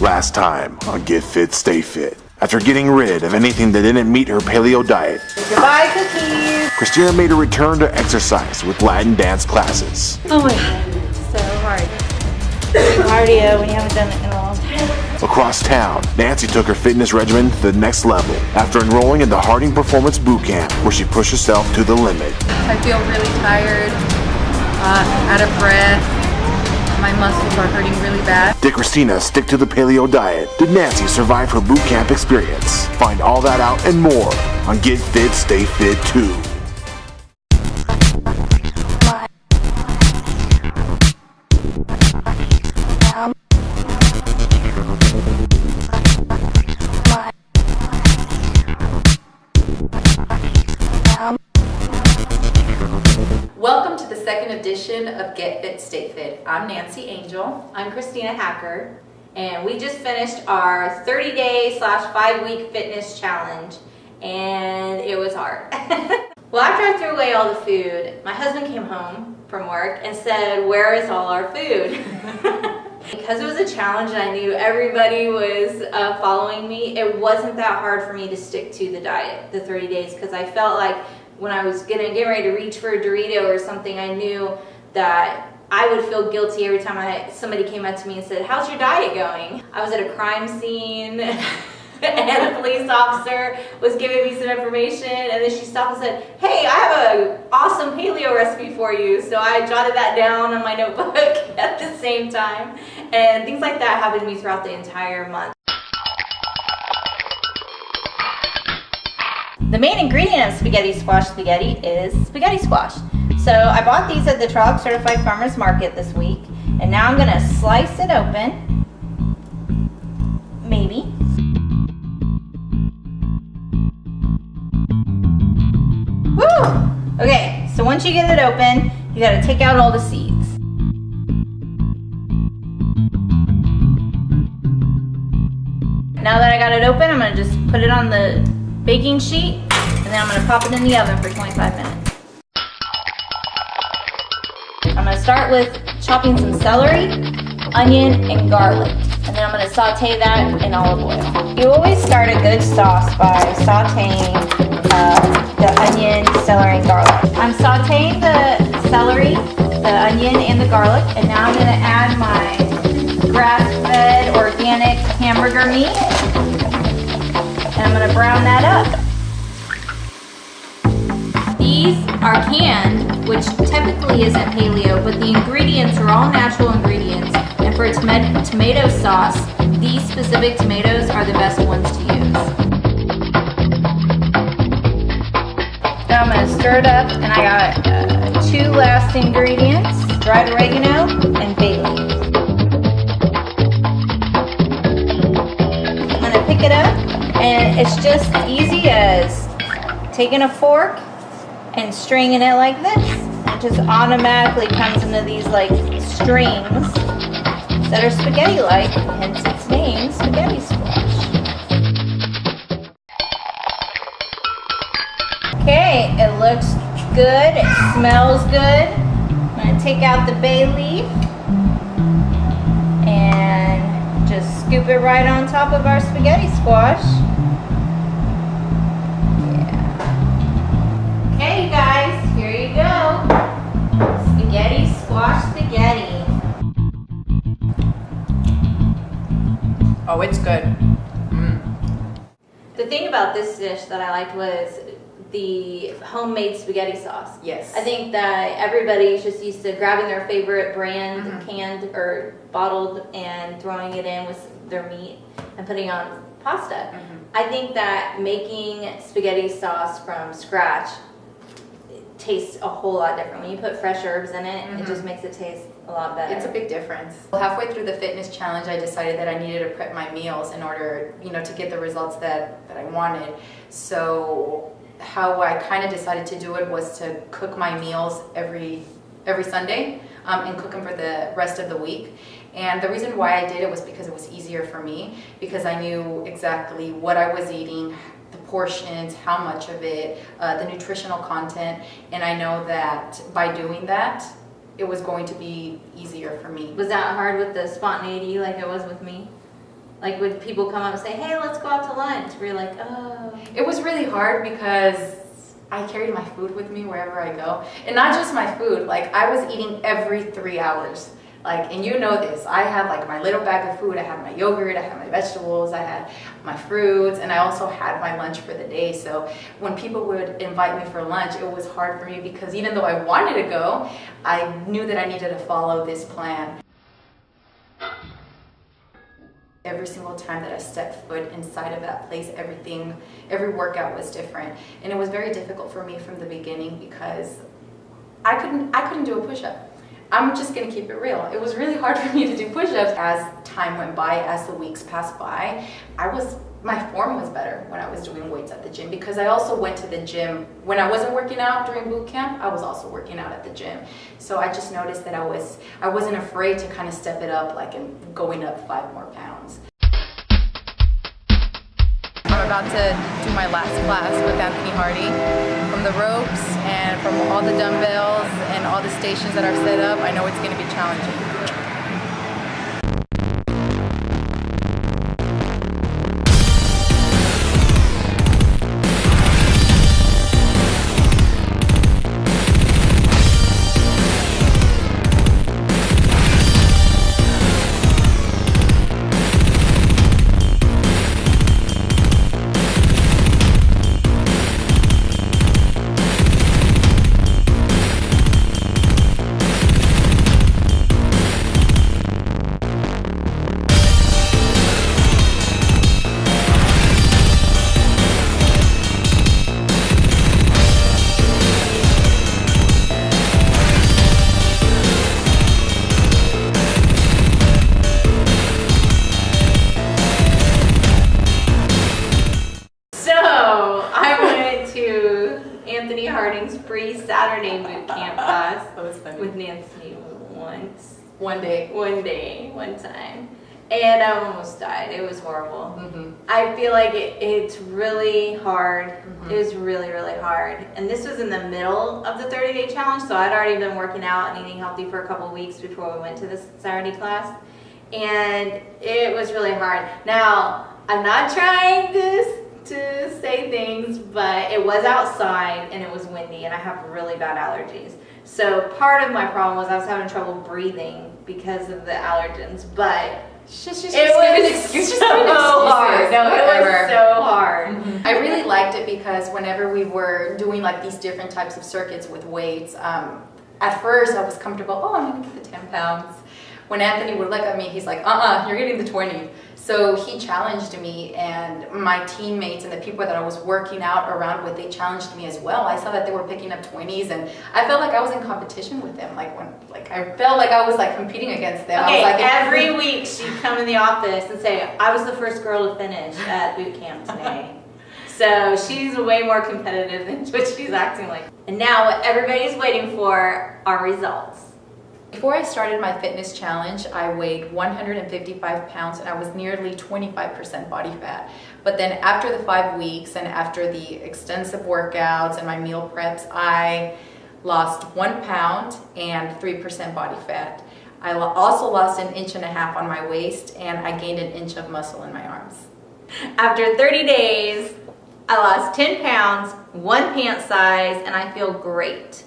Last time on Get Fit, Stay Fit. After getting rid of anything that didn't meet her paleo diet, goodbye cookies. Kristina made a return to exercise with Latin dance classes. Oh my god, so hard. Cardio when you haven't done it in a long time. Across town, Nancy took her fitness regimen to the next level after enrolling in the Harding Performance Bootcamp, where she pushed herself to the limit. I feel really tired, out of breath. My muscles are hurting really bad. Did Kristina stick to the paleo diet? Did Nancy survive her boot camp experience? Find all that out and more on Get Fit, Stay Fit 2. Welcome to the second edition of Get Fit, Stay Fit. I'm Nancy Angel. I'm Kristina Hacker, and we just finished our 30-day/5-week fitness challenge, and it was hard. Well, after I threw away all the food, my husband came home from work and said, "Where is all our food?" Because it was a challenge and I knew everybody was following me, it wasn't that hard for me to stick to the diet, the 30 days, because I felt like when I was gonna get ready to reach for a Dorito or something, I knew that I would feel guilty every time somebody came up to me and said, "How's your diet going?" I was at a crime scene and a police officer was giving me some information, and then she stopped and said, "Hey, I have an awesome paleo recipe for you." So I jotted that down on my notebook at the same time, and things like that happened to me throughout the entire month. The main ingredient of spaghetti squash spaghetti is spaghetti squash. So I bought these at the Trog Certified Farmers Market this week, and now I'm gonna slice it open, maybe. Woo! Okay, so once you get it open, you gotta take out all the seeds. Now that I got it open, I'm gonna just put it on the baking sheet, and then I'm gonna pop it in the oven for 25 minutes. I'm gonna start with chopping some celery, onion, and garlic, and then I'm gonna saute that in olive oil. You always start a good sauce by sauteing the onion, celery, and garlic. I'm sauteing the celery, the onion, and the garlic, and now I'm gonna add my grass-fed organic hamburger meat. And I'm gonna brown that up. These are canned, which typically isn't paleo, but the ingredients are all natural ingredients. And for a tomato sauce, these specific tomatoes are the best ones to use. Now I'm gonna stir it up, and I got 2 last ingredients, dried oregano and bay leaves. I'm gonna pick it up. And it's just easy as taking a fork and stringing it like this. It just automatically comes into these like strings that are spaghetti-like, hence its name, spaghetti squash. Okay, it looks good, it smells good. I'm gonna take out the bay leaf and just scoop it right on top of our spaghetti squash. Okay, you guys, here you go. Spaghetti squash spaghetti. Oh, it's good. The thing about this dish that I liked was the homemade spaghetti sauce. Yes. I think that everybody's just used to grabbing their favorite brand, canned or bottled, and throwing it in with their meat and putting on pasta. I think that making spaghetti sauce from scratch tastes a whole lot different. When you put fresh herbs in it, it just makes it taste a lot better. It's a big difference. Halfway through the fitness challenge, I decided that I needed to prep my meals in order, to get the results that I wanted. So how I kind of decided to do it was to cook my meals every Sunday and cook them for the rest of the week. And the reason why I did it was because it was easier for me, because I knew exactly what I was eating, the portions, how much of it, the nutritional content, and I know that by doing that, it was going to be easier for me. Was that hard with the spontaneity like it was with me? Like, would people come up and say, hey, let's go out to lunch? We're like, oh. It was really hard because I carried my food with me wherever I go. And not just my food, like I was eating every 3 hours. Like, and you know this, I had like my little bag of food, I had my yogurt, I had my vegetables, I had my fruits, and I also had my lunch for the day. So when people would invite me for lunch, it was hard for me because even though I wanted to go, I knew that I needed to follow this plan. Every single time that I stepped foot inside of that place, every workout was different. And it was very difficult for me from the beginning because I couldn't do a push-up. I'm just gonna keep it real. It was really hard for me to do push-ups. As time went by, as the weeks passed by, my form was better when I was doing weights at the gym because I also went to the gym. When I wasn't working out during boot camp, I was also working out at the gym. So I just noticed that I wasn't afraid to kind of step it up, like and going up 5 more pounds. I'm about to do my last class with Anthony Hardy. From the ropes and from all the dumbbells and all the stations that are set up, I know it's going to be challenging. Anthony Harding's free Saturday boot camp class with Nancy one time, and I almost died. It was horrible. I feel like it's really hard. It was really, really hard. And this was in the middle of the 30-day challenge, so I'd already been working out and eating healthy for a couple weeks before we went to this Saturday class, and it was really hard. Now, I'm not trying to say things, but it was outside and it was windy and I have really bad allergies. So part of my problem was I was having trouble breathing because of the allergens, but it was so hard. No, it was so hard. I really liked it because whenever we were doing like these different types of circuits with weights, at first I was comfortable, oh, I'm gonna get the 10 pounds. When Anthony would look at me, he's like, you're getting the 20. So he challenged me, and my teammates and the people that I was working out around with, they challenged me as well. I saw that they were picking up 20s, and I felt like I was in competition with them. I felt like I was like competing against them. Okay, I was like, every week she'd come in the office and say, I was the first girl to finish at boot camp today. So she's way more competitive than what she's acting like. And now what everybody's waiting for are results. Before I started my fitness challenge, I weighed 155 pounds and I was nearly 25% body fat. But then after the 5 weeks and after the extensive workouts and my meal preps, I lost 1 pound and 3% body fat. I also lost 1.5 inches on my waist, and I gained 1 inch of muscle in my arms. After 30 days, I lost 10 pounds, 1 pant size, and I feel great.